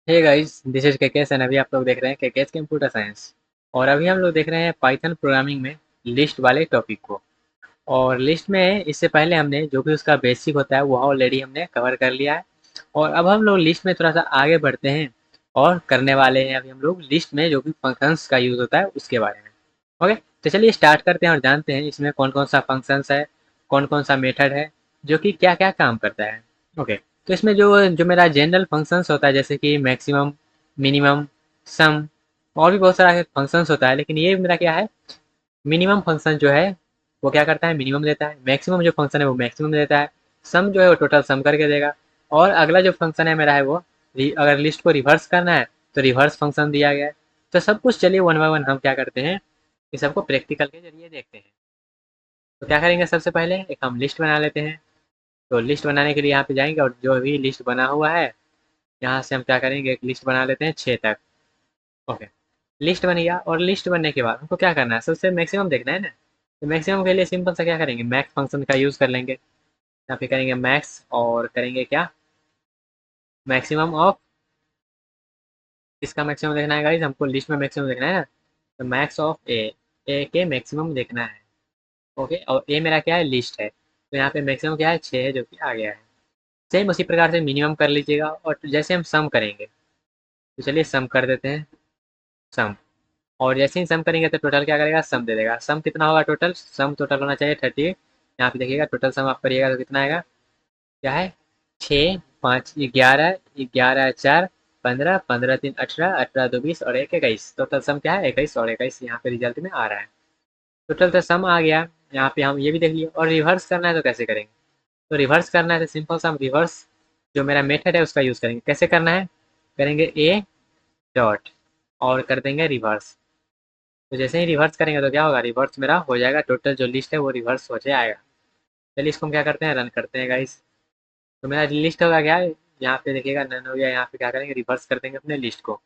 Hey guys, this is KKS and अभी आप लोग देख रहे हैं केकेएस कंप्यूटर साइंस। और अभी हम लोग देख रहे हैं पाइथन प्रोग्रामिंग में लिस्ट वाले टॉपिक को। और लिस्ट में इससे पहले हमने जो भी उसका बेसिक होता है वो ऑलरेडी हमने कवर कर लिया है। और अब हम लोग लिस्ट में थोड़ा सा आगे बढ़ते हैं और करने वाले हैं अभी हम लोग लिस्ट में जो भी फंक्शंस का यूज़ होता है उसके बारे में। ओके, तो चलिए स्टार्ट करते हैं और जानते हैं इसमें कौन कौन सा फंक्शंस है, कौन कौन सा मेथड है जो कि क्या क्या काम करता है। ओके, तो इसमें जो जो मेरा जनरल फंक्शंस होता है जैसे कि मैक्सिमम, मिनिमम, सम और भी बहुत सारा फंक्शंस होता है, लेकिन ये मेरा क्या है, मिनिमम फंक्शन जो है वो क्या करता है, मिनिमम देता है। मैक्सिमम जो फंक्शन है वो मैक्सिमम देता है। सम जो है वो टोटल सम करके देगा। और अगला जो फंक्शन है मेरा है वो अगर लिस्ट को रिवर्स करना है तो रिवर्स फंक्शन दिया गया है। तो सब कुछ चलिए वन बाय वन हम क्या करते हैं, इस सबको प्रैक्टिकल के जरिए देखते हैं। तो क्या करेंगे, सबसे पहले एक हम लिस्ट बना लेते हैं। तो लिस्ट बनाने के लिए यहाँ पे जाएंगे और जो भी लिस्ट बना हुआ है यहाँ से हम क्या करेंगे, एक लिस्ट बना लेते हैं 6 तक। ओके, लिस्ट बन गया और लिस्ट बनने के बाद हमको क्या करना है, सबसे मैक्सिमम देखना है ना। तो मैक्सिमम के लिए सिंपल सा क्या करेंगे, मैक्स फंक्शन का यूज़ कर लेंगे। यहाँ पे करेंगे मैक्स और करेंगे क्या, मैक्सिमम ऑफ, किसका मैक्सिमम देखना है गाइस, हमको लिस्ट में मैक्सिमम देखना है ना। तो मैक्स ऑफ ए, ए के मैक्सिमम देखना है। ओके, और ए मेरा क्या है, लिस्ट है। तो यहाँ पे मैक्सिमम क्या है, 6 है, जो कि आ गया है। सेम उसी प्रकार से मिनिमम कर लीजिएगा। और जैसे हम सम करेंगे तो चलिए सम कर देते हैं, सम। और जैसे ही सम करेंगे तो टोटल क्या करेगा, सम दे देगा। सम कितना होगा, टोटल सम टोटल होना चाहिए 30। यहाँ पे देखिएगा टोटल सम आप करिएगा तो कितना आएगा, क्या है, 6 5 11, 11 4 15, 15 3 18, 18 2 20 और 1 21। टोटल सम क्या है, 21 और 21 यहाँ पे रिजल्ट में आ रहा है। टोटल तो सम आ गया। यहाँ पे हम ये भी देख लिए। और रिवर्स करना है तो कैसे करेंगे, तो रिवर्स करना है तो सिंपल सा हम रिवर्स जो मेरा मेथड है उसका यूज़ करेंगे। कैसे करना है, करेंगे ए डॉट और कर देंगे रिवर्स। तो जैसे ही रिवर्स करेंगे तो क्या होगा, रिवर्स मेरा हो जाएगा, टोटल जो लिस्ट है वो रिवर्स हो जाएगा। चलिए इसको हम क्या करते हैं, रन करते हैं गाइस। तो मेरा लिस्ट होगा क्या, यहाँ पे देखिएगा नन हो गया। यहाँ पे क्या करेंगे, रिवर्स कर देंगे अपने लिस्ट को।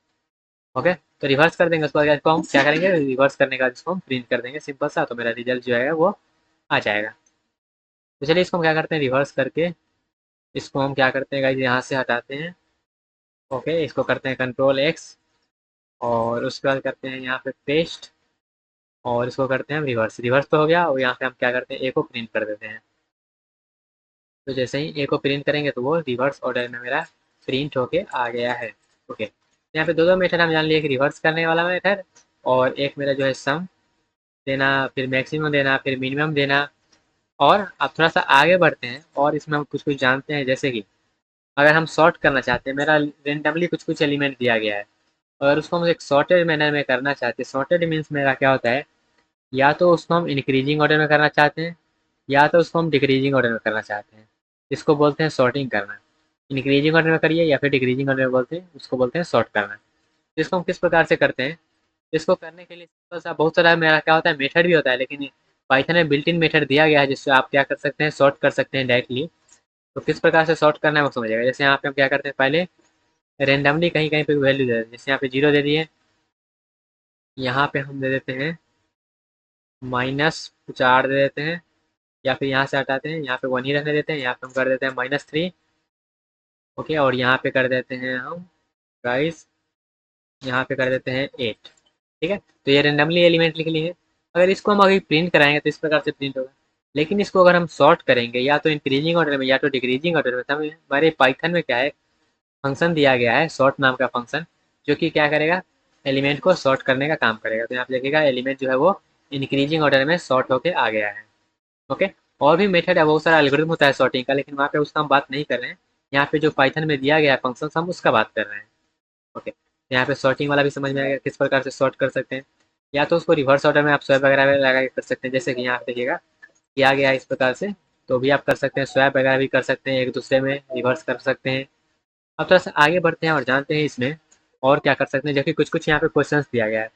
ओके, तो रिवर्स कर देंगे, उसके बाद इसको हम क्या करेंगे, रिवर्स करने का इसको हम प्रिंट कर देंगे सिंपल सा। तो मेरा रिजल्ट जो है वो आ जाएगा। तो चलिए इसको हम क्या करते हैं, रिवर्स करके इसको हम क्या करते हैं गाइस, यहाँ से हटाते हैं। ओके, इसको करते हैं कंट्रोल एक्स और उसके बाद करते हैं यहाँ पे पेस्ट और इसको करते हैं हम रिवर्स। रिवर्स तो हो गया और यहाँ पे हम क्या करते हैं, ए को प्रिंट कर देते हैं। तो जैसे ही ए को प्रिंट करेंगे तो वो रिवर्स ऑर्डर में मेरा प्रिंट होके आ गया है। ओके, यहाँ पे दो दो मेथड हम जान लिए, कि रिवर्स करने वाला मेथड और एक मेरा जो है सम देना, फिर मैक्सिमम देना, फिर मिनिमम देना। और अब थोड़ा सा आगे बढ़ते हैं और इसमें हम कुछ कुछ जानते हैं, जैसे कि अगर हम सॉर्ट करना चाहते हैं, मेरा रेंडमली कुछ कुछ एलिमेंट दिया गया है और उसको हम एक सॉर्टेड मैनर में करना चाहते हैं। सॉर्टेड मीन्स मेरा क्या होता है, या तो उसको हम इंक्रीजिंग ऑर्डर में करना चाहते हैं या तो उसको हम डिक्रीजिंग ऑर्डर में करना चाहते हैं। इसको बोलते हैं सॉर्टिंग करना। इंक्रीजिंग ऑर्डर में करिए या फिर डिक्रीजिंग ऑर्डर में बोलते हैं, उसको बोलते हैं सॉर्ट करना। इसको हम किस प्रकार से करते हैं, इसको करने के लिए सिंपल सा, बहुत सारा मेरा क्या होता है, मेथड भी होता है, लेकिन पाइथन में बिल्ट इन मेथड दिया गया है जिससे आप क्या कर सकते हैं, सॉर्ट कर सकते हैं डायरेक्टली। तो किस प्रकार से सॉर्ट करना है वो समझिएगा। जैसे यहाँ पे हम क्या करते हैं, पहले रेंडमली कहीं कहीं पे वैल्यू दे देते हैं। जैसे यहाँ पे 0 दे दिए, यहाँ पे हम दे देते हैं -4 दे देते हैं, या फिर यहाँ से हटाते हैं, यहाँ पे 1 ही रहने देते हैं, यहाँ पे हम कर देते हैं -3। ओके, और यहाँ पे कर देते हैं हम गाइस, यहाँ पे कर देते हैं 8। ठीक है, तो ये रेंडमली एलिमेंट लिख लिए हैं। अगर इसको हम अभी प्रिंट कराएंगे तो इस प्रकार से प्रिंट होगा। लेकिन इसको अगर हम सॉर्ट करेंगे या तो इंक्रीजिंग ऑर्डर में या तो डिक्रीजिंग ऑर्डर में, तो हमारे पाइथन में क्या है, फंक्शन दिया गया है सॉर्ट नाम का फंक्शन, जो कि क्या करेगा, एलिमेंट को सॉर्ट करने का काम करेगा। तो यहाँ पे देखिएगा एलिमेंट जो है वो इंक्रीजिंग ऑर्डर में सॉर्ट होके आ गया है। ओके, और भी मेथड है, बहुत सारा एल्गोरिथम होता है सॉर्टिंग का, लेकिन वहाँ पे उसका हम बात नहीं कर रहे हैं। यहाँ पे जो पाइथन में दिया गया है फंक्शन, हम उसका बात कर रहे हैं। ओके, यहाँ पे सॉर्टिंग वाला भी समझ में आएगा किस प्रकार से सॉर्ट कर सकते हैं। या तो उसको रिवर्स ऑर्डर में आप स्वैप वगैरह लगा के कर सकते हैं, जैसे कि यहाँ पे देखिएगा किया गया है इस प्रकार से। तो भी आप कर सकते हैं, स्वैप वगैरह भी कर सकते हैं, एक दूसरे में रिवर्स कर सकते हैं। अब थोड़ा सा आगे बढ़ते हैं और जानते हैं इसमें और क्या कर सकते हैं, जबकि कुछ कुछ यहाँ पे क्वेश्चंस दिया गया है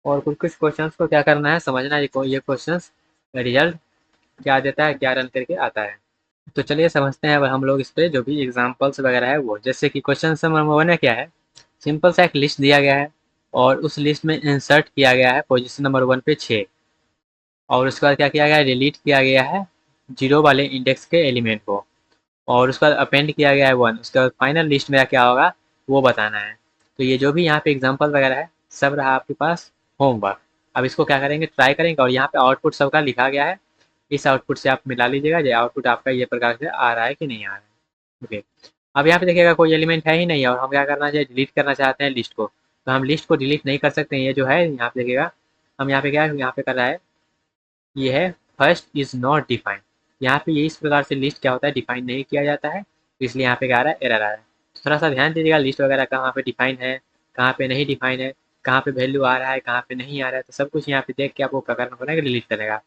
और कुछ कुछ क्वेश्चंस को क्या करना है, समझना है ये क्वेश्चंस रिजल्ट क्या देता है, क्या रन करके आता है। तो चलिए समझते हैं अब हम लोग इस पे जो भी एग्जांपल्स वगैरह है वो। जैसे कि क्वेश्चन नंबर 1 में क्या है, सिंपल सा एक लिस्ट दिया गया है और उस लिस्ट में इंसर्ट किया गया है पोजीशन नंबर 1 पे 6। और उसके बाद क्या किया गया है, डिलीट किया गया है 0 वाले इंडेक्स के एलिमेंट को। और उसके बाद अपेंड किया गया है 1। उसके बाद फाइनल लिस्ट मेरा क्या होगा वो बताना है। तो ये जो भी यहाँ पे एग्जाम्पल वगैरह है सब रहा आपके पास होमवर्क। अब इसको क्या करेंगे, ट्राई करेंगे, और यहाँ पे आउटपुट सबका लिखा गया है। इस आउटपुट से आप मिला लीजिएगा ये आउटपुट आपका ये प्रकार से आ रहा है कि नहीं आ रहा है। ओके, अब यहाँ पे देखिएगा कोई एलिमेंट है ही नहीं, और हम क्या करना चाहिए, डिलीट करना चाहते हैं लिस्ट को। तो हम लिस्ट को डिलीट नहीं कर सकते हैं। ये जो है यहाँ पे देखिएगा, हम यहाँ पे क्या यहाँ पे कर रहा है, ये है फर्स्ट इज नॉट डिफाइंड। यहाँ पे ये इस प्रकार से लिस्ट क्या होता है, डिफाइन नहीं किया जाता है, तो इसलिए यहाँ पे क्या आ रहा है, एरर आ रहा है। तो थोड़ा सा ध्यान दीजिएगा लिस्ट वगैरह कहाँ पे डिफाइन है, कहाँ पे नहीं डिफाइन है, कहाँ पे वैल्यू आ रहा है, कहाँ पे नहीं आ रहा है, तो सब कुछ यहाँ पे देख के आपको क्या करना पड़ेगा, डिलीट करेगा।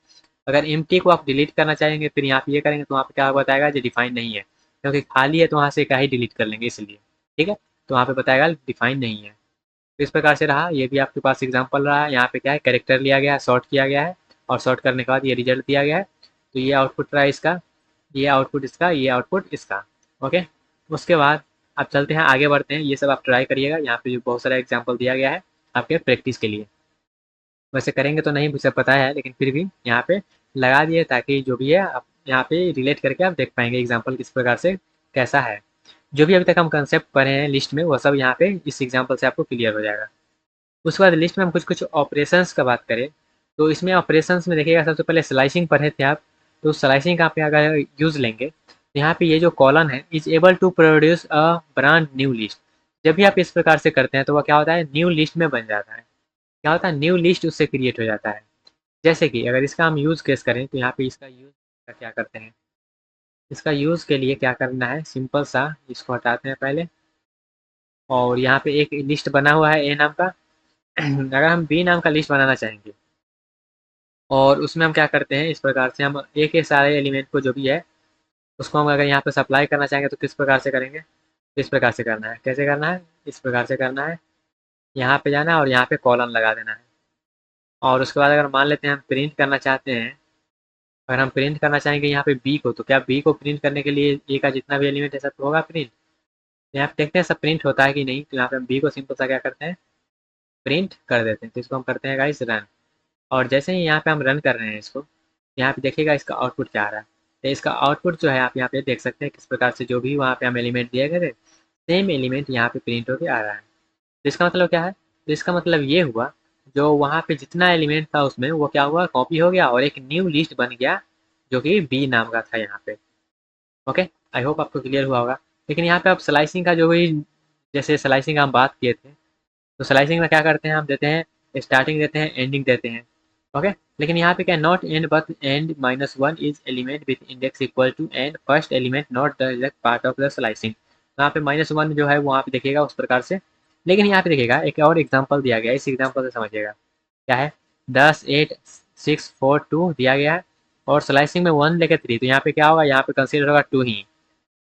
अगर एम्प्टी को आप डिलीट करना चाहेंगे फिर यहाँ पे ये करेंगे तो वहाँ पे क्या बताएगा, जो डिफाइन नहीं है, क्योंकि खाली है तो वहाँ से क्या ही डिलीट कर लेंगे इसलिए। ठीक है, तो वहाँ पे बताएगा डिफाइन नहीं है। तो इस प्रकार से रहा, ये भी आपके पास एग्जाम्पल रहा। यहाँ पे क्या है, कैरेक्टर लिया गया है, सॉर्ट किया गया है, और सॉर्ट करने के बाद ये रिजल्ट दिया गया है। तो ये आउटपुट रहा इसका, ये आउटपुट इसका, ये आउटपुट इसका। ओके, उसके बाद आप चलते हैं, आगे बढ़ते हैं। ये सब आप ट्राई करिएगा, यहाँ पे जो बहुत सारा एग्जाम्पल दिया गया है आपके प्रैक्टिस के लिए। वैसे करेंगे तो नहीं, मुझे पता है, लेकिन फिर भी यहाँ पे लगा दिए ताकि जो भी है आप यहाँ पे रिलेट करके आप देख पाएंगे एग्जाम्पल किस प्रकार से कैसा है। जो भी अभी तक हम कंसेप्ट पढ़े हैं लिस्ट में, वो सब यहाँ पे इस एग्जाम्पल से आपको क्लियर हो जाएगा। उसके बाद लिस्ट में हम कुछ कुछ ऑपरेशंस का बात करें, तो इसमें ऑपरेशंस में देखिएगा, सबसे पहले स्लाइसिंग पढ़े थे आप, तो स्लाइसिंग का आप अगर यूज़ लेंगे तो यहाँ पे ये जो कॉलन है, is able to produce a brand new list. जब भी आप इस प्रकार से करते हैं तो वह क्या होता है, न्यू लिस्ट में बन जाता है। क्या होता है, न्यू लिस्ट उससे क्रिएट हो जाता है। जैसे कि अगर इसका हम यूज़ केस करें तो यहाँ पे इसका यूज़ क्या करते हैं, इसका यूज़ के लिए क्या करना है, सिंपल सा इसको हटाते हैं पहले, और यहाँ पे एक लिस्ट बना हुआ है ए नाम का। अगर हम बी नाम का लिस्ट बनाना चाहेंगे, और उसमें हम क्या करते हैं, इस प्रकार से हम ए के सारे एलिमेंट को जो भी है उसको हम अगर यहाँ पे सप्लाई करना चाहेंगे तो किस प्रकार से करेंगे, इस प्रकार से करना है। कैसे करना है, इस प्रकार से करना है, यहाँ पे जाना है और यहाँ पे कॉलन लगा देना है। और उसके बाद अगर मान लेते हैं हम प्रिंट करना चाहते हैं, अगर हम प्रिंट करना चाहेंगे यहाँ पे बी को, तो क्या बी को प्रिंट करने के लिए ए का जितना भी एलिमेंट है सब तो होगा प्रिंट। यहाँ पे देखते हैं सब प्रिंट होता है कि नहीं, तो यहाँ पे हम बी को सिंपल सा क्या करते हैं, प्रिंट कर देते हैं। तो इसको हम करते हैं गाइस रन, और जैसे ही यहाँ पे हम रन कर रहे हैं इसको, यहाँ पे देखिएगा इसका आउटपुट क्या आ रहा है। तो इसका आउटपुट जो है आप यहाँ पे देख सकते हैं किस प्रकार से जो भी वहाँ पे हम एलिमेंट दिए गए थे, सेम एलिमेंट यहाँ पे प्रिंट होकर आ रहा है। तो इसका मतलब क्या है, तो इसका मतलब ये हुआ, जो वहाँ पे जितना एलिमेंट था उसमें वो क्या हुआ, कॉपी हो गया और एक न्यू लिस्ट बन गया जो कि बी नाम का था यहाँ पे। ओके, आई होप आपको क्लियर हुआ होगा। लेकिन यहाँ पे आप स्लाइसिंग का जो भी, जैसे स्लाइसिंग का हम बात किए थे, तो स्लाइसिंग में क्या करते हैं, हम देते हैं स्टार्टिंग देते हैं, एंडिंग देते हैं। ओके, लेकिन यहाँ पे क्या, not end but end minus one is element with index equal to end first element not direct part of the slicing. तो यहाँ पे माइनस वन जो है वो वहाँ पे देखिएगा उस प्रकार से। लेकिन यहाँ पे देखिएगा एक और एग्जाम्पल दिया गया है, इस एग्जाम्पल से समझिएगा क्या है, 10 8 6 4 2 दिया गया है, और स्लाइसिंग में 1 लेके 3, तो यहाँ पे क्या होगा, यहाँ पे कंसिडर होगा 2 ही,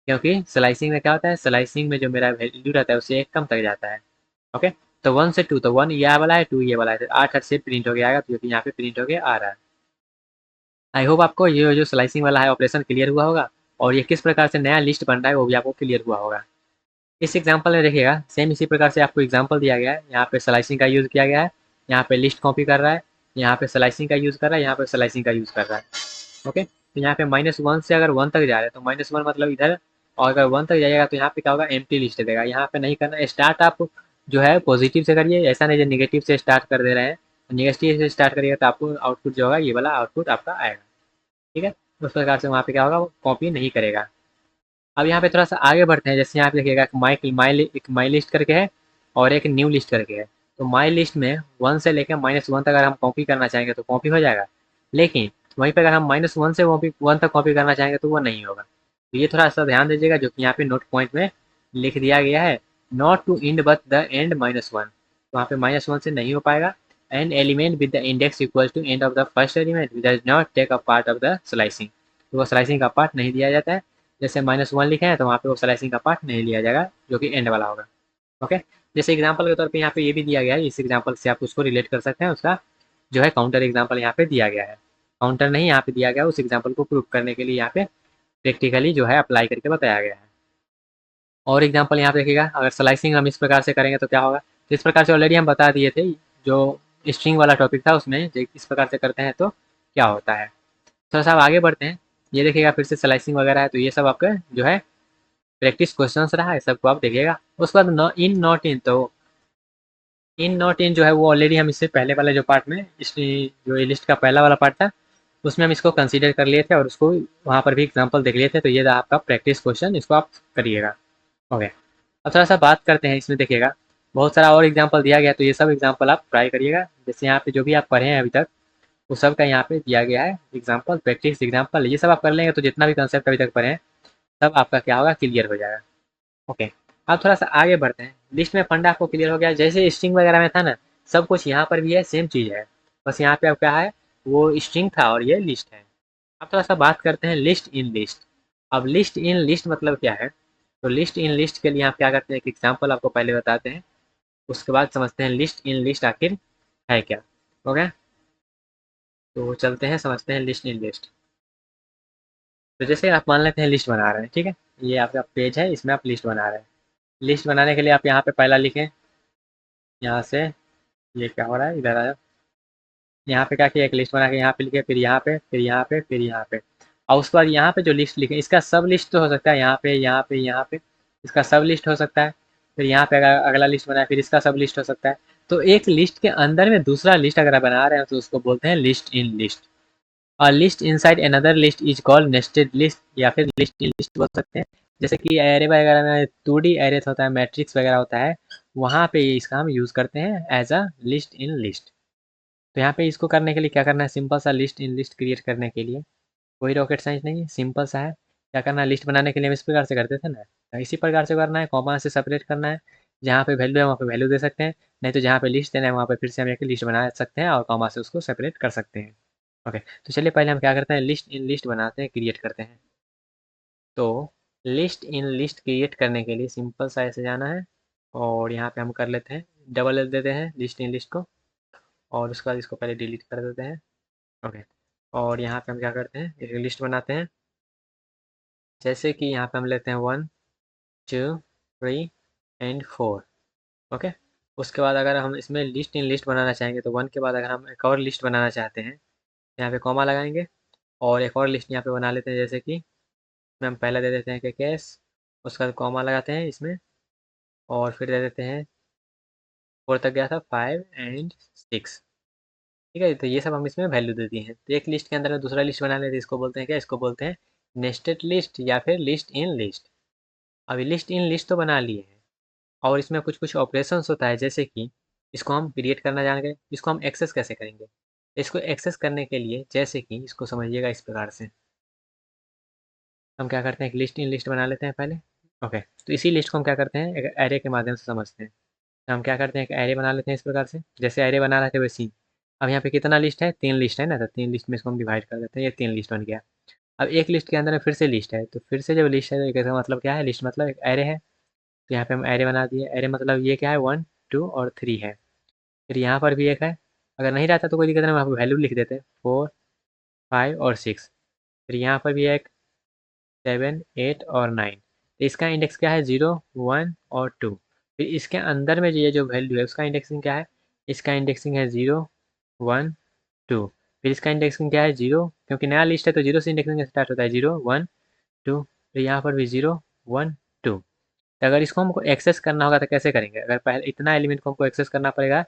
क्योंकि स्लाइसिंग में क्या होता है, स्लाइसिंग में जो मेरा वैल्यू रहता है उससे एक कम तक जाता है। ओके, तो 1 से 2, तो 1 ये वाला है, 2 ये वाला है, तो 8 8 से प्रिंट हो गया आएगा, जो कि यहाँ पे प्रिंट हो गया आ रहा है। आई होप आपको ये जो स्लाइसिंग वाला है ऑपरेशन क्लियर हुआ होगा, और ये किस प्रकार से नया लिस्ट बन रहा है वो भी आपको क्लियर हुआ होगा। इस एग्जाम्पल में देखिएगा सेम इसी प्रकार से आपको एग्जाम्पल दिया गया है, यहाँ पे स्लाइसिंग का यूज़ किया गया है, यहाँ पे लिस्ट कॉपी कर रहा है, यहाँ पे स्लाइसिंग का यूज़ कर रहा है, यहाँ पे स्लाइसिंग का यूज़ कर रहा है। ओके, तो यहाँ पे -1 से अगर 1 तक जा रहे हैं तो -1 मतलब इधर, और अगर 1 तक जाइएगा तो यहाँ पे क्या होगा, एम्प्टी लिस्ट देगा। यहाँ पे नहीं करना, स्टार्ट आप जो है पॉजिटिव से करिए, ऐसा नहीं जो निगेटिव से स्टार्ट कर दे रहे हैं। निगेटिव से स्टार्ट करिएगा तो आपको आउटपुट जो होगा ये वाला आउटपुट आपका आएगा। ठीक है, उस प्रकार से वहाँ पे क्या होगा, वो कॉपी नहीं करेगा। अब यहाँ पे थोड़ा सा आगे बढ़ते हैं, जैसे यहाँ पे देखिएगा एक माई लिस्ट करके है और एक न्यू लिस्ट करके है। तो माई लिस्ट में 1 से लेकर -1 तक अगर हम कॉपी करना चाहेंगे तो कॉपी हो जाएगा, लेकिन वहीं पे अगर हम -1 से 1 तक कॉपी करना चाहेंगे तो वो नहीं होगा। तो ये थोड़ा सा ध्यान दीजिएगा, जो कि यहाँ पे नोट पॉइंट में लिख दिया गया है, not to end but the end -1। तो वहाँ पे -1 से नहीं हो पाएगा। End element with the index equal to end of the first element does not take a part of the slicing. तो वो स्लाइसिंग का पार्ट नहीं दिया जाता है। जैसे -1 लिखे हैं तो वहाँ पे वो स्लाइसिंग का पार्ट नहीं लिया जाएगा, जो कि एंड वाला होगा। ओके, जैसे एग्जांपल के तौर पे यहाँ पे ये भी दिया गया है, इस एग्जांपल से आप उसको रिलेट कर सकते हैं। उसका जो है काउंटर एग्जांपल यहाँ पे दिया गया है, काउंटर नहीं यहाँ पे दिया गया, उस एग्जांपल को प्रूव करने के लिए यहाँ पे प्रैक्टिकली जो है अप्लाई करके बताया गया है। और एग्जांपल यहाँ पे देखिएगा, अगर स्लाइसिंग हम इस प्रकार से करेंगे तो क्या होगा, तो इस प्रकार से ऑलरेडी हम बता दिए थे, जो स्ट्रिंग वाला टॉपिक था उसमें इस प्रकार से करते हैं तो क्या होता है। थोड़ा सा आगे बढ़ते हैं, ये देखिएगा फिर से स्लाइसिंग वगैरह है, तो ये सब आपका जो है प्रैक्टिस क्वेश्चंस रहा है, सबको आप देखिएगा। उसके बाद इन नॉट इन, तो इन नॉट इन जो है वो ऑलरेडी हम इससे पहले वाला जो पार्ट में इस जो लिस्ट का पहला वाला पार्ट था उसमें हम इसको कंसीडर कर लिए थे और उसको वहाँ पर भी एग्जांपल देख लिए थे। तो ये था आपका प्रैक्टिस क्वेश्चन, इसको आप करिएगा। ओके, अब थोड़ा सा बात करते हैं इसमें। देखिएगा बहुत सारा और एग्जाम्पल दिया गया, तो ये सब एग्जाम्पल आप ट्राई करिएगा। जैसे यहाँ पे जो भी आप पढ़े हैं अभी तक वो सब का यहाँ पे दिया गया है एग्जाम्पल, प्रैक्टिस एग्जाम्पल। ये सब आप कर लेंगे तो जितना भी कंसेप्ट अभी तक पढ़े हैं सब आपका क्या होगा, क्लियर हो जाएगा। ओके, अब थोड़ा सा आगे बढ़ते हैं। लिस्ट में फंडा आपको क्लियर हो गया, जैसे स्ट्रिंग वगैरह में था ना, सब कुछ यहाँ पर भी है, सेम चीज़ है। बस यहाँ पे अब क्या है, वो स्ट्रिंग था और ये लिस्ट है। अब थोड़ा सा बात करते हैं लिस्ट इन लिस्ट। अब लिस्ट इन लिस्ट मतलब क्या है, तो लिस्ट इन लिस्ट के लिए आप क्या करते हैं, एक एग्जाम्पल आपको पहले बताते हैं, उसके बाद समझते हैं लिस्ट इन लिस्ट आखिर है क्या। ओके, तो चलते हैं समझते हैं लिस्ट इन लिस्ट। तो जैसे आप मान लेते हैं लिस्ट बना रहे हैं, ठीक है, ये आपका पेज है, इसमें आप लिस्ट बना रहे हैं। लिस्ट बनाने के लिए आप यहाँ पे पहला लिखें, यहाँ से ये क्या हो रहा है, इधर आया, यहाँ पे क्या किया, एक लिस्ट बना के यहाँ पे लिखे, फिर यहाँ पे, फिर यहाँ पे, फिर यहाँ पे। और उसके बाद यहाँ पे जो लिस्ट लिखे इसका सब लिस्ट तो हो सकता है, यहाँ पे यहाँ पे यहाँ पे इसका सब लिस्ट हो सकता है। फिर यहाँ पे अगर अगला लिस्ट बनाए फिर इसका सब लिस्ट हो सकता है। तो एक लिस्ट के अंदर में दूसरा लिस्ट अगर आप बना रहे हैं तो उसको बोलते हैं लिस्ट इन लिस्ट। और list inside another list is called nested list या फिर लिस्ट इन लिस्ट बोल सकते हैं। जैसे कि एरे वगैरह में 2D एरेस होता है, मैट्रिक्स वगैरह होता है, वहाँ पे इसका हम यूज़ करते हैं as a list in list. तो यहाँ पे इसको करने के लिए क्या करना है, सिंपल सा लिस्ट इन लिस्ट क्रिएट करने के लिए कोई रॉकेट साइंस नहीं है, सिंपल सा है। क्या करना है, लिस्ट बनाने के लिए हम इस प्रकार से करते थे ना, तो इसी प्रकार से करना है, कॉमा से सेपरेट करना है। जहाँ पे वैल्यू है वहाँ पे वैल्यू दे सकते हैं, नहीं तो जहाँ पे लिस्ट देना है वहाँ पे फिर से हम एक लिस्ट बना सकते हैं और कॉमा से उसको सेपरेट कर सकते हैं। ओके, तो चलिए पहले हम क्या करते हैं, लिस्ट इन लिस्ट बनाते हैं, क्रिएट करते हैं। तो लिस्ट इन लिस्ट क्रिएट करने के लिए सिंपल सा ऐसे जाना है और यहाँ पे हम कर लेते हैं, डबल एल देते हैं लिस्ट इन लिस्ट को, और उसके बाद इसको पहले डिलीट कर देते हैं। ओके, और यहाँ पे हम क्या करते हैं, एक लिस्ट बनाते हैं। जैसे कि यहाँ पे हम लेते हैं 1 2 3 एंड 4। ओके, उसके बाद अगर हम इसमें लिस्ट इन लिस्ट बनाना चाहेंगे तो 1 के बाद अगर हम एक और लिस्ट बनाना चाहते हैं, यहाँ पे कॉमा लगाएंगे और एक और लिस्ट यहाँ पे बना लेते हैं। जैसे कि इसमें हम पहले दे देते हैं कि केस, उसके बाद कॉमा लगाते हैं इसमें और फिर दे देते हैं 4 तक गया था, 5 एंड 6। ठीक है, तो ये सब हम इसमें वैल्यू दे दिए हैं। तो एक लिस्ट के अंदर में दूसरा लिस्ट बना लेते हैं, इसको बोलते हैं क्या, इसको बोलते हैं नेस्टेड लिस्ट या फिर लिस्ट इन लिस्ट। अभी लिस्ट इन लिस्ट तो बना लिए हैं और इसमें कुछ कुछ ऑपरेशंस होता है, जैसे कि इसको हम क्रिएट करना जान गए, इसको हम एक्सेस कैसे करेंगे। इसको एक्सेस करने के लिए जैसे कि इसको समझिएगा इस प्रकार से, हम क्या करते हैं, एक लिस्ट इन लिस्ट बना लेते हैं पहले। ओके, तो इसी लिस्ट को हम क्या करते हैं, एक एरे के माध्यम से समझते हैं। तो हम क्या करते हैं, एक एरे बना लेते हैं इस प्रकार से, जैसे एरे बना रहे थे वैसे ही। अब यहाँ पे कितना लिस्ट है, 3 लिस्ट है ना, तो 3 लिस्ट में इसको हम डिवाइड कर देते हैं, ये 3 लिस्ट बन गया। अब एक लिस्ट के अंदर में फिर से लिस्ट है, तो फिर से जब लिस्ट है तो इसका मतलब क्या है, लिस्ट मतलब एक एरे है। तो यहाँ पे हम एरे बना दिए, एरे मतलब ये क्या है, 1 2 और 3 है। फिर यहाँ पर भी एक है, अगर नहीं रहता तो कोई दिक्कत नहीं, वहाँ पर वैल्यू लिख देते हैं 4 5 और 6। फिर यहाँ पर भी एक 7 8 और 9। तो इसका इंडेक्स क्या है, 0 1 और 2। फिर इसके अंदर में ये जो वैल्यू है उसका इंडेक्सिंग क्या है, इसका इंडेक्सिंग है 0 1 2। फिर इसका इंडेक्सिंग क्या है, 0, क्योंकि नया लिस्ट है तो 0 से इंडेक्सिंग स्टार्ट होता है, 0 1 2। फिर यहाँ पर भी 0 1 2। तो अगर इसको हमको एक्सेस करना होगा तो कैसे करेंगे, अगर पहले इतना एलिमेंट को हमको एक्सेस करना पड़ेगा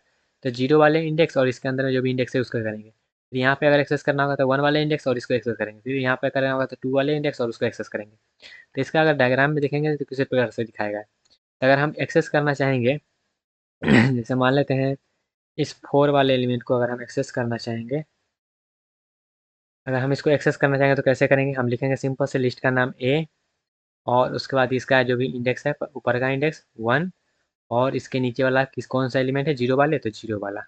तो 0 वाले इंडेक्स और इसके अंदर में जो भी इंडेक्स है उसका करेंगे। फिर यहाँ पे अगर एक्सेस करना होगा तो 1 वाले इंडेक्स और इसको एक्सेस करेंगे। फिर यहाँ पे करना होगा तो 2 वाले इंडेक्स और उसको एक्सेस करेंगे। तो इसका अगर डायग्राम में देखेंगे तो किसी प्रकार से दिखाएगा। तो अगर हम एक्सेस करना चाहेंगे जैसे मान लेते हैं इस 4 वाले एलिमेंट को अगर हम एक्सेस करना चाहेंगे, अगर हम इसको एक्सेस करना चाहेंगे तो कैसे करेंगे, हम लिखेंगे सिंपल से लिस्ट का नाम ए और उसके बाद इसका जो भी इंडेक्स है ऊपर का इंडेक्स 1 और इसके नीचे वाला किस कौन सा एलिमेंट है, 0 वाले, तो 0 वाला।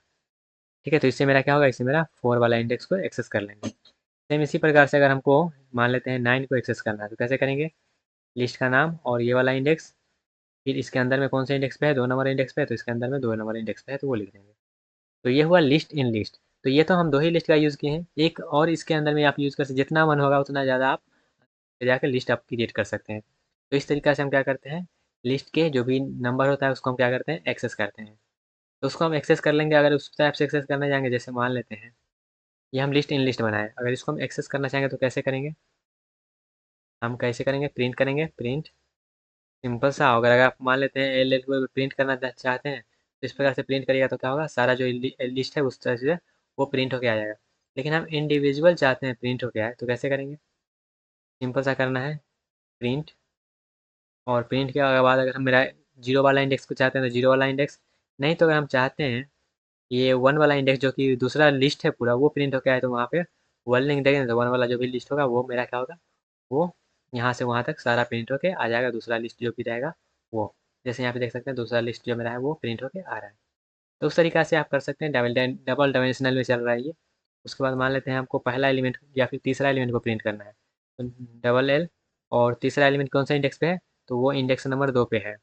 ठीक है, तो इससे मेरा क्या होगा, इससे मेरा 4 वाला इंडेक्स को एक्सेस कर लेंगे। सेम इसी प्रकार से अगर हमको मान लेते हैं 9 को एक्सेस करना है तो कैसे करेंगे, लिस्ट का नाम और ये वाला इंडेक्स, फिर इसके अंदर में कौन से इंडेक्स पे है, 2 नंबर इंडेक्स पे है, तो इसके अंदर में 2 नंबर इंडेक्स पे है तो वो लिख देंगे। तो ये हुआ लिस्ट इन लिस्ट। तो ये तो हम 2 ही लिस्ट का यूज़ किए हैं, एक और इसके अंदर में आप यूज़ कर सकते, जितना मन होगा उतना ज़्यादा आप जाकर लिस्ट आप क्रिएट कर सकते हैं। तो इस तरीक़ा से हम क्या करते हैं, लिस्ट के जो भी नंबर होता है उसको हम क्या करते हैं, एक्सेस करते हैं। तो उसको हम एक्सेस कर लेंगे, अगर उस टाइप से एक्सेस करने जाएंगे, जैसे मान लेते हैं ये हम लिस्ट इन लिस्ट बनाए, अगर इसको हम एक्सेस करना चाहेंगे तो कैसे करेंगे, हम कैसे करेंगे, प्रिंट करेंगे, प्रिंट सिंपल सा। अगर अगर आप मान लेते हैं एल एल को प्रिंट करना चाहते हैं तो इस प्रकार से प्रिंट करिएगा तो क्या होगा, सारा जो लिस्ट है उस तरह से वो प्रिंट होके आ जाएगा। लेकिन हम इंडिविजुअल चाहते हैं प्रिंट होके आए, तो कैसे करेंगे? सिंपल सा करना है, प्रिंट, और प्रिंट के बाद अगर हम मेरा जीरो वाला इंडेक्स को चाहते हैं तो जीरो वाला इंडेक्स, नहीं तो अगर हम चाहते हैं ये वन वाला इंडेक्स जो कि दूसरा लिस्ट है पूरा वो प्रिंट होकर आए, तो वहाँ पे वन लिख देंगे तो वन वाला जो भी लिस्ट होगा वो मेरा क्या होगा, वो यहाँ से वहाँ तक सारा प्रिंट होके आ जाएगा, दूसरा लिस्ट जो भी रहेगा वो। जैसे यहाँ पे देख सकते हैं दूसरा लिस्ट जो मेरा है वो प्रिंट होके आ रहा है। तो उस तरीक़ा से आप कर सकते हैं, डबल डायमेंशनल में चल रहा है ये। उसके बाद मान लेते हैं हमको पहला एलिमेंट या फिर तीसरा एलिमेंट को प्रिंट करना है, तो डबल एल, और तीसरा एलिमेंट कौन सा इंडेक्स पे है, तो वो इंडेक्स नंबर 2 पे है,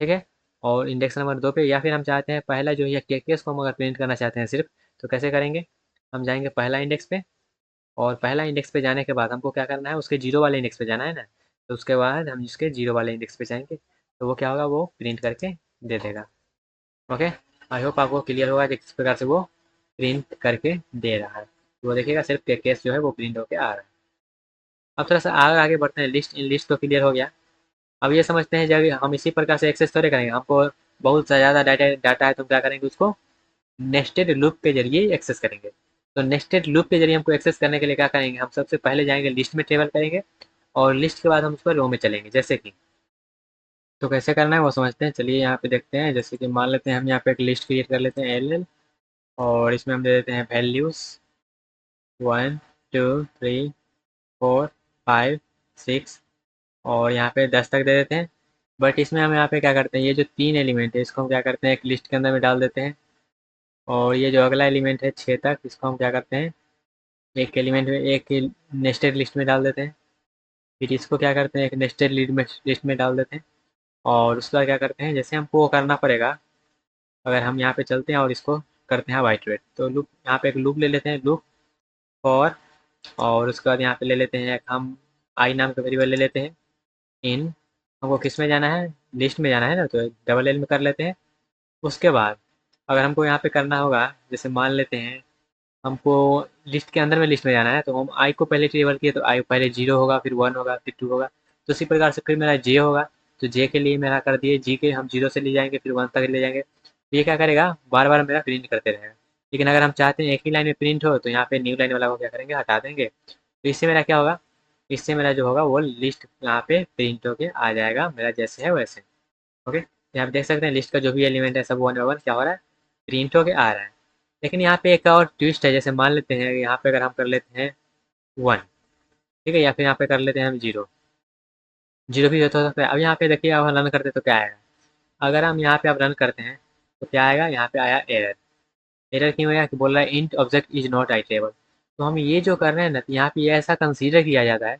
ठीक है। और इंडेक्स नंबर 2 पे, या फिर हम चाहते हैं पहला जो है केस को हम अगर प्रिंट करना चाहते हैं सिर्फ, तो कैसे करेंगे? हम जाएंगे पहला इंडेक्स पे, और पहला इंडेक्स पे जाने के बाद हमको क्या करना है, उसके जीरो वाले इंडेक्स पे जाना है ना, तो उसके बाद हम इसके जीरो वाले इंडेक्स पे जाएंगे, तो वो क्या होगा, वो प्रिंट करके दे देगा। ओके, आई होप आपको क्लियर होगा कि किस प्रकार से वो प्रिंट करके दे रहा है। तो वो देखिएगा सिर्फ केस जो है वो प्रिंट होके आ रहा है। अब थोड़ा सा आगे आगे बढ़ते हैं, लिस्ट इन लिस्ट तो क्लियर हो गया। अब ये समझते हैं जब हम इसी प्रकार से एक्सेस थोड़े करेंगे, हमको बहुत सा ज़्यादा डाटा है तो क्या करेंगे, उसको नेस्टेड लूप के जरिए एक्सेस करेंगे। तो नेस्टेड लूप के जरिए हमको एक्सेस करने के लिए क्या करेंगे, हम सबसे पहले जाएंगे लिस्ट में ट्रेवल करेंगे, और लिस्ट के बाद हम उस पर रो में चलेंगे, जैसे कि, तो कैसे करना है वो समझते हैं। चलिए यहाँ पे देखते हैं, जैसे कि मान लेते हैं हम यहाँ पे एक लिस्ट क्रिएट कर लेते हैं एल, और इसमें हम दे देते हैं वैल्यूज़ 1 2 3 4 5 6, और यहाँ पे 10 तक दे देते हैं। बट इसमें हम यहाँ पे क्या करते हैं, ये जो 3 एलिमेंट है इसको हम क्या करते हैं एक लिस्ट के अंदर में डाल देते हैं, और ये जो अगला एलिमेंट है 6 तक, इसको हम क्या करते हैं एक एलिमेंट में एक नेस्टेड लिस्ट में डाल देते हैं। फिर इसको क्या करते हैं एक नेस्टेड लिस्ट में डाल देते हैं, और उसके बाद क्या करते हैं, जैसे हमको वो करना पड़ेगा, अगर हम यहाँ पे चलते हैं और इसको करते हैं वाइटरेट, तो लूप यहाँ पे एक लूप ले लेते हैं, लूप फॉर, और उसके बाद यहाँ पे ले लेते हैं हम आई नाम का वेरिएबल ले लेते हैं इन, हमको किस में जाना है, लिस्ट में जाना है ना, तो डबल एल में कर लेते हैं। उसके बाद अगर हमको यहाँ पे करना होगा, जैसे मान लेते हैं हमको लिस्ट के अंदर में लिस्ट में जाना है, तो हम आई को पहले ट्रेवल किए तो आई पहले 0 होगा, फिर 1 होगा, फिर 2 होगा, तो इसी प्रकार से फिर मेरा जे होगा, तो जे के लिए मेरा कर दिए, जी के हम 0 से ले जाएंगे फिर 1 तक ले जाएंगे, तो ये क्या करेगा, बार बार मेरा प्रिंट करते रहेगा। लेकिन अगर हम चाहते हैं एक ही लाइन में प्रिंट हो, तो यहाँ पे न्यू लाइन वाला को क्या करेंगे, हटा देंगे, तो इससे मेरा क्या होगा, इससे मेरा जो होगा वो लिस्ट यहाँ पे प्रिंट होके आ जाएगा, मेरा जैसे है वैसे। ओके, यहाँ पे देख सकते हैं लिस्ट का जो भी एलिमेंट है सब वन बाय वन क्या हो रहा है, प्रिंट होके आ रहा है। लेकिन यहाँ पे एक और ट्विस्ट है, जैसे मान लेते हैं यहाँ पे अगर हम कर लेते हैं 1, ठीक है, या फिर यहाँ पे कर लेते हैं हम 0, 0 भी हो सकता है। अब यहाँ पे देखिए अब हम रन करते हैं तो क्या आएगा, अगर हम यहाँ पे अब रन करते हैं तो क्या आएगा, यहाँ पे आया एरर। एरर क्यों आया, कि बोल रहा है int object is not iterable. तो हम ये जो कर रहे हैं ना, यहाँ पे ये ऐसा कंसीडर किया जाता है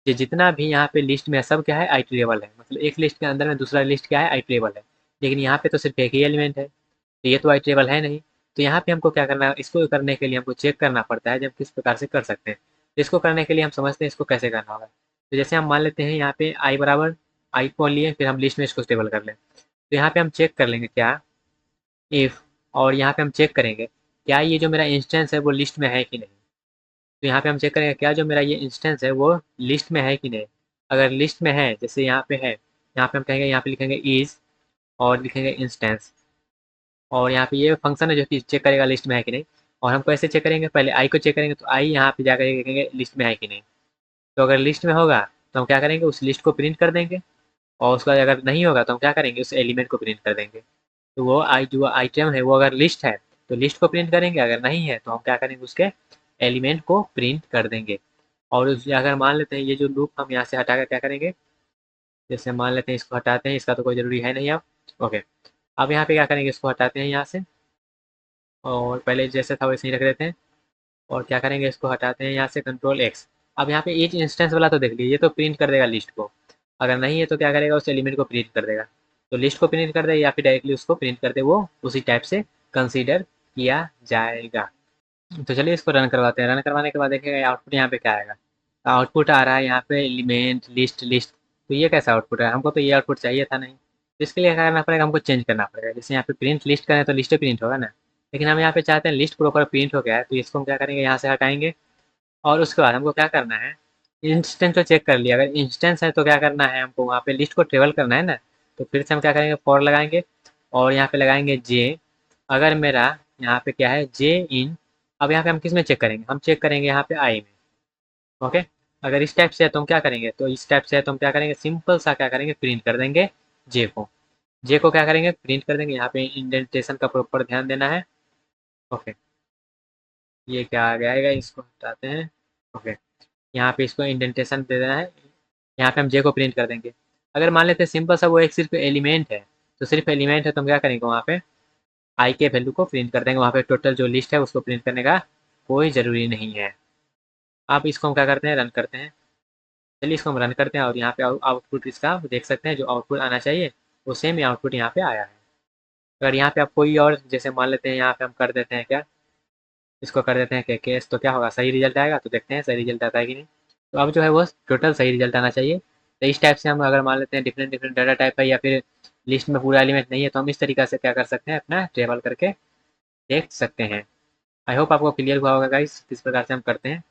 कि जितना भी यहाँ पे लिस्ट में सब क्या है, आइटरेबल है, मतलब एक लिस्ट के अंदर में दूसरा लिस्ट क्या है, आइटरेबल है। लेकिन यहाँ पे तो सिर्फ एक ही एलिमेंट है, तो ये तो आइटरेबल है नहीं। तो यहाँ पे हमको क्या करना है, इसको करने के लिए हमको चेक करना पड़ता है जब किस प्रकार से कर सकते हैं। तो इसको करने के लिए हम समझते हैं इसको कैसे करना होगा। तो जैसे हम मान लेते हैं यहाँ पे आई बराबर आई को लिए, फिर हम लिस्ट में इसको स्टेबल कर लें, तो यहाँ पे हम चेक कर लेंगे क्या, इफ़, और यहाँ पे हम चेक करेंगे क्या ये जो मेरा इंस्टेंस है वो लिस्ट में है कि नहीं। तो यहाँ पे हम चेक करेंगे क्या जो मेरा ये इंस्टेंस है वो लिस्ट में है कि नहीं। अगर लिस्ट में है, जैसे यहाँ पे है, यहाँ पे हम कहेंगे, यहाँ पे लिखेंगे इज, और लिखेंगे इंस्टेंस, और यहाँ पे ये फंक्शन है जो कि चेक करेगा लिस्ट में है कि नहीं। और हम कैसे चेक करेंगे, पहले आई को चेक करेंगे, तो आई यहाँ पे जाकर देखेंगे लिस्ट में है कि नहीं। तो अगर लिस्ट में होगा तो हम क्या करेंगे, उस लिस्ट को प्रिंट कर देंगे, और उसका अगर नहीं होगा तो हम क्या करेंगे, उस एलिमेंट को प्रिंट कर देंगे। तो वो आई जो आइटम है वो अगर लिस्ट है तो लिस्ट को प्रिंट करेंगे, अगर नहीं है तो हम क्या करेंगे, उसके एलिमेंट को प्रिंट कर देंगे। और अगर मान लेते हैं ये जो लूप हम यहाँ से हटा कर क्या करेंगे, जैसे मान लेते हैं इसको हटाते हैं, इसका तो कोई ज़रूरी है नहीं अब। ओके, अब यहाँ पे क्या करेंगे, इसको हटाते हैं यहाँ से, और पहले जैसे था वैसे ही रख देते हैं, और क्या करेंगे, इसको हटाते हैं यहाँ से, कंट्रोल एक्स। अब यहाँ पे ईच इंस्टेंस वाला तो देख लीजिए, ये तो प्रिंट कर देगा लिस्ट को, अगर नहीं है तो क्या करेगा, उस एलिमेंट को प्रिंट कर देगा। तो लिस्ट को प्रिंट कर दे या फिर डायरेक्टली उसको प्रिंट कर दे, वो उसी टाइप से कंसीडर किया जाएगा। तो चलिए इसको रन करवाते हैं, रन करवाने के बाद देखिएगा आउटपुट यहाँ पे क्या आएगा। आउटपुट आ रहा है यहाँ पे एलिमेंट लिस्ट लिस्ट, तो ये कैसा आउटपुट है, हमको तो ये आउटपुट चाहिए था नहीं। तो इसके लिए क्या करना पड़ेगा, हमको चेंज करना पड़ेगा। जैसे यहाँ पे प्रिंट लिस्ट करें तो लिस्ट प्रिंट होगा ना, लेकिन हम यहाँ पे चाहते हैं लिस्ट प्रॉपर प्रिंट हो गया है, तो इसको हम क्या करेंगे, यहाँ से हटाएंगे, और उसके बाद हमको क्या करना है, इंस्टेंस को चेक कर लिया, अगर इंस्टेंस है तो क्या करना है, हमको वहाँ पे लिस्ट को ट्रेवल करना है ना, तो फिर से हम क्या करेंगे, फॉर लगाएंगे, और यहाँ पे लगाएंगे जे। अगर मेरा यहाँ पे क्या है जे इन, अब यहाँ पे हम किस में चेक करेंगे, हम चेक करेंगे यहाँ पे आई में। ओके, अगर इस टाइप से है तो हम क्या करेंगे, तो इस टाइप से है तो हम क्या करेंगे, सिंपल सा क्या करेंगे, प्रिंट कर देंगे जे को। जे को क्या करेंगे, प्रिंट कर देंगे। यहाँ पे इंडेंटेशन का प्रॉपर ध्यान देना है। ओके, ये क्या आ जाएगा, इसको हटाते हैं। ओके, यहाँ पे इसको इंडेंटेशन दे देना है। यहाँ पे हम जे को प्रिंट कर देंगे। अगर मान लेते हैं सिंपल सा वो एक सिर्फ एलिमेंट है, तो सिर्फ एलिमेंट है तो हम क्या करेंगे, वहाँ पे आई के वैल्यू को प्रिंट कर देंगे। वहाँ पे टोटल जो लिस्ट है उसको प्रिंट करने का कोई ज़रूरी नहीं है। अब इसको हम क्या करते हैं, रन करते हैं। चलिए इसको हम रन करते हैं और यहाँ पे आउटपुट इसका आप देख सकते हैं, जो आउटपुट आना चाहिए वो सेम ही आउटपुट यहाँ पे आया है। अगर यहाँ पे आप कोई और जैसे मान लेते हैं, यहाँ पे हम कर देते हैं क्या, इसको कर देते हैं कि केस, तो क्या होगा, सही रिजल्ट आएगा। तो देखते हैं सही रिजल्ट आता है कि नहीं। तो अब जो है वो टोटल सही रिजल्ट आना चाहिए। तो इस टाइप से हम अगर मान लेते हैं डिफरेंट डिफरेंट डाटा टाइप है या फिर लिस्ट में पूरा एलिमेंट नहीं है, तो हम इस तरीके से क्या कर सकते हैं, अपना ट्रेवल करके देख सकते हैं। आई होप आपको क्लियर हुआ होगा गाइस किस प्रकार से हम करते हैं।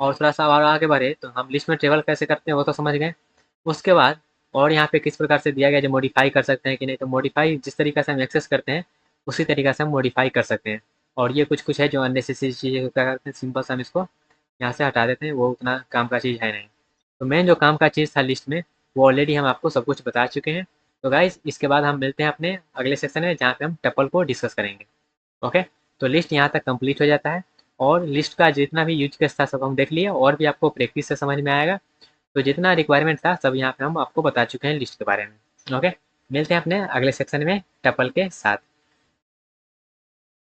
और थोड़ा सा और आगे बढ़े तो हम लिस्ट में ट्रेवल कैसे करते हैं वो तो समझ गए। उसके बाद और यहाँ पे किस प्रकार से दिया गया, जो मॉडिफाई कर सकते हैं कि नहीं, तो मॉडिफाई जिस तरीके से हम एक्सेस करते हैं उसी तरीके से हम मॉडिफाई कर सकते हैं। और ये कुछ कुछ है जो अननेसेसरी चीज़ें को क्या करते हैं, सिंपल से हम इसको यहाँ से हटा देते हैं, वो उतना काम का चीज़ है नहीं। तो मेन जो काम का चीज़ था लिस्ट में, वो ऑलरेडी हम आपको सब कुछ बता चुके हैं। तो गाइस इसके बाद हम मिलते हैं अपने अगले सेक्शन में, जहाँ पे हम टपल को डिस्कस करेंगे। ओके, तो लिस्ट यहाँ तक कंप्लीट हो जाता है। और लिस्ट का जितना भी यूज केस था सब हम देख लिए, और भी आपको प्रैक्टिस से समझ में आएगा। तो जितना रिक्वायरमेंट था सब यहाँ पे हम आपको बता चुके हैं लिस्ट के बारे में। ओके, मिलते हैं अपने अगले सेक्शन में टपल के साथ।